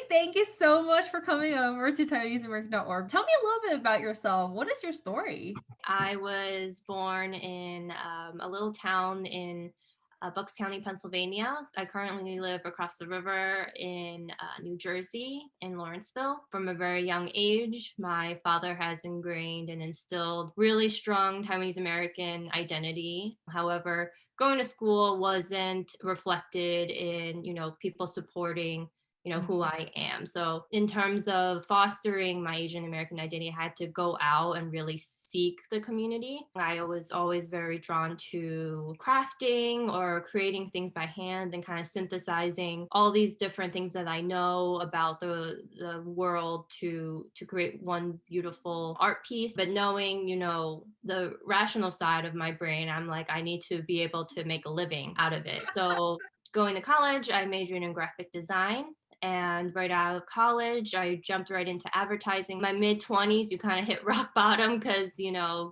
thank you so much for coming over to TaiwaneseAmerican.org. Tell me a little bit about yourself. What is your story? I was born in a little town in Bucks County, Pennsylvania. I currently live across the river in New Jersey, in Lawrenceville. From a very young age, my father has ingrained and instilled really strong Taiwanese American identity. However, going to school wasn't reflected in, people supporting who I am. So in terms of fostering my Asian American identity, I had to go out and really seek the community. I was always very drawn to crafting or creating things by hand and kind of synthesizing all these different things that I know about the world to create one beautiful art piece. But knowing, the rational side of my brain, I'm like, I need to be able to make a living out of it. So going to college, I majored in graphic design. And right out of college, I jumped right into advertising. My mid 20s, you kind of hit rock bottom because,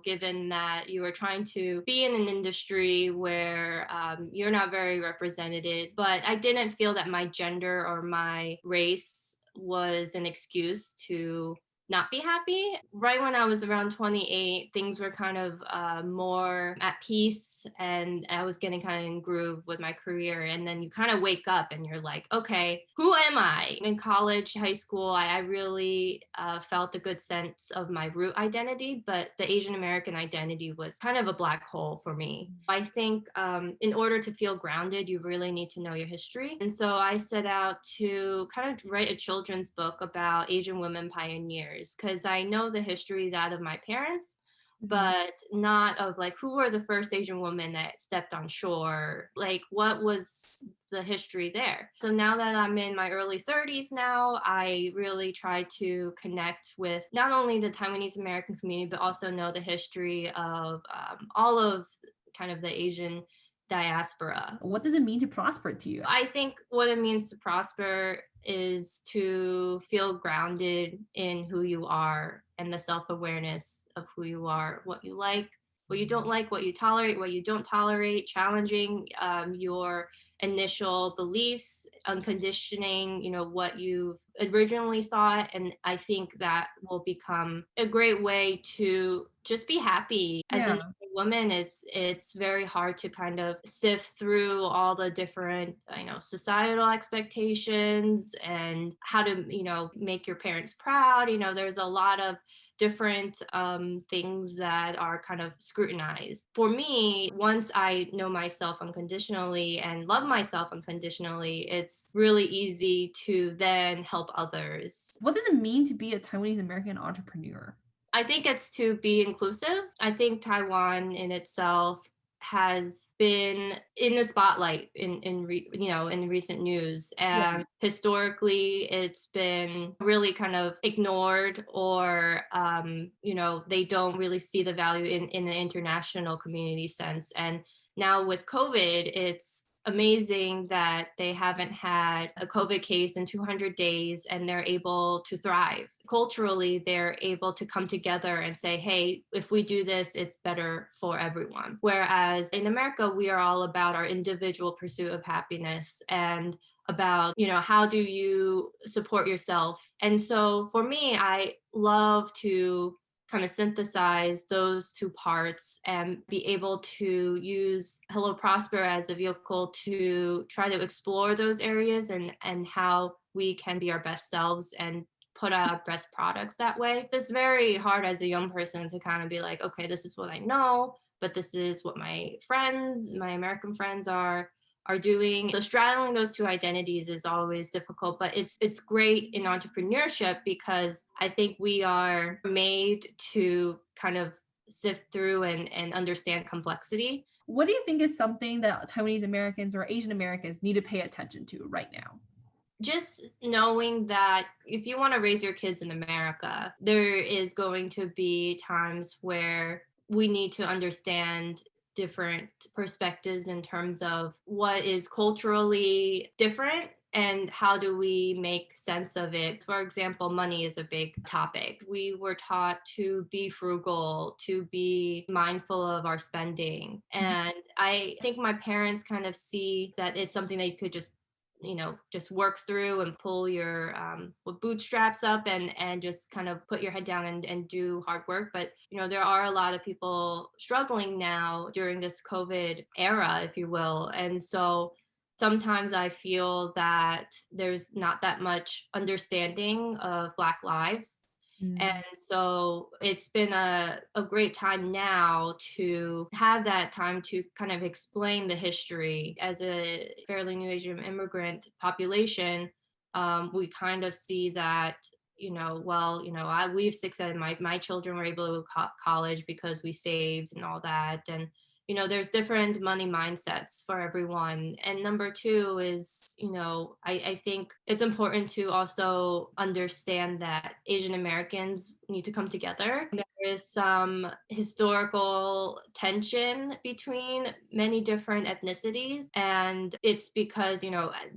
given that you were trying to be in an industry where you're not very represented, but I didn't feel that my gender or my race was an excuse to not be happy. Right when I was around 28, things were kind of more at peace and I was getting kind of in groove with my career. And then you kind of wake up and you're like, okay, who am I? In college, high school, I really felt a good sense of my root identity, but the Asian American identity was kind of a black hole for me. I think in order to feel grounded, you really need to know your history. And so I set out to kind of write a children's book about Asian women pioneers because I know the history that of my parents, but not of like who were the first Asian women that stepped on shore, like what was the history there. So now that I'm in my early 30s now, I really try to connect with not only the Taiwanese American community, but also know the history of all of kind of the Asian diaspora. What does it mean to prosper to you? I think what it means to prosper is to feel grounded in who you are and the self-awareness of who you are, what you like, what you tolerate, what you don't tolerate, challenging your initial beliefs, unconditioning, what you've originally thought. And I think that will become a great way to just be happy. As a Yeah. woman, it's very hard to kind of sift through all the different, societal expectations and how to, make your parents proud. There's a lot of different things that are kind of scrutinized. For me, once I know myself unconditionally and love myself unconditionally, it's really easy to then help others. What does it mean to be a Taiwanese American entrepreneur? I think it's to be inclusive. I think Taiwan in itself has been in the spotlight in recent news, Yeah. and historically it's been really kind of ignored, or they don't really see the value in the international community sense. And now with COVID, it's amazing that they haven't had a COVID case in 200 days and they're able to thrive. Culturally, they're able to come together and say, hey, if we do this, it's better for everyone. Whereas in America, we are all about our individual pursuit of happiness and about, how do you support yourself? And so for me, I love to kind of synthesize those two parts and be able to use Hello Prosper as a vehicle to try to explore those areas and how we can be our best selves and put out our best products that way. It's very hard as a young person to kind of be like, okay, this is what I know, but this is what my American friends are doing. So straddling those two identities is always difficult, but it's great in entrepreneurship because I think we are made to kind of sift through and understand complexity. What do you think is something that Taiwanese Americans or Asian Americans need to pay attention to right now? Just knowing that if you want to raise your kids in America, there is going to be times where we need to understand different perspectives in terms of what is culturally different and how do we make sense of it. For example, money is a big topic. We were taught to be frugal, to be mindful of our spending. And I think my parents kind of see that it's something that you could just just work through and pull your with bootstraps up and just kind of put your head down and do hard work. But there are a lot of people struggling now during this COVID era, if you will. And so sometimes I feel that there's not that much understanding of Black lives. And Mm. so it's been a great time now to have that time to kind of explain the history. As a fairly new Asian immigrant population, we kind of see that, we've succeeded. My children were able to go to college because we saved and all that. And there's different money mindsets for everyone. And number two is, I think it's important to also understand that Asian Americans need to come together. There is some historical tension between many different ethnicities. And it's because,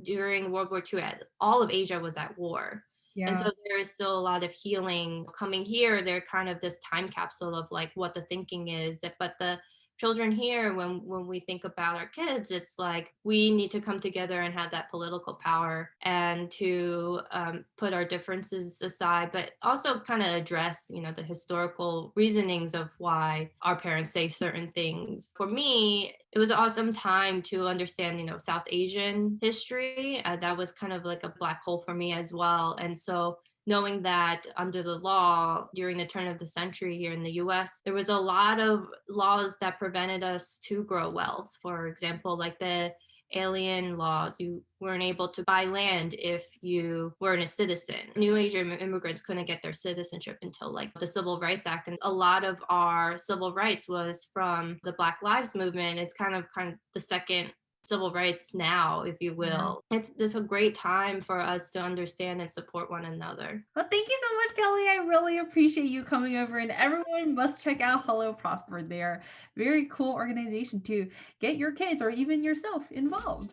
during World War II, all of Asia was at war. And so Yeah. there is still a lot of healing coming here. They're kind of this time capsule of like what the thinking is. But the children here, when we think about our kids, it's like we need to come together and have that political power and to put our differences aside, but also kind of address the historical reasonings of why our parents say certain things. For me, it was an awesome time to understand South Asian history. That was kind of like a black hole for me as well. And so knowing that under the law during the turn of the century here in the US, there was a lot of laws that prevented us to grow wealth. For example, like the alien laws, you weren't able to buy land if you weren't a citizen. New Asian immigrants couldn't get their citizenship until like the Civil Rights Act. And a lot of our civil rights was from the Black Lives Movement. It's kind of the second civil rights now, if you Yeah. will. It's a great time for us to understand and support one another. Well, thank you so much, Kelly. I really appreciate you coming over, and everyone must check out Hello Prosper. They're very cool organization to get your kids or even yourself involved.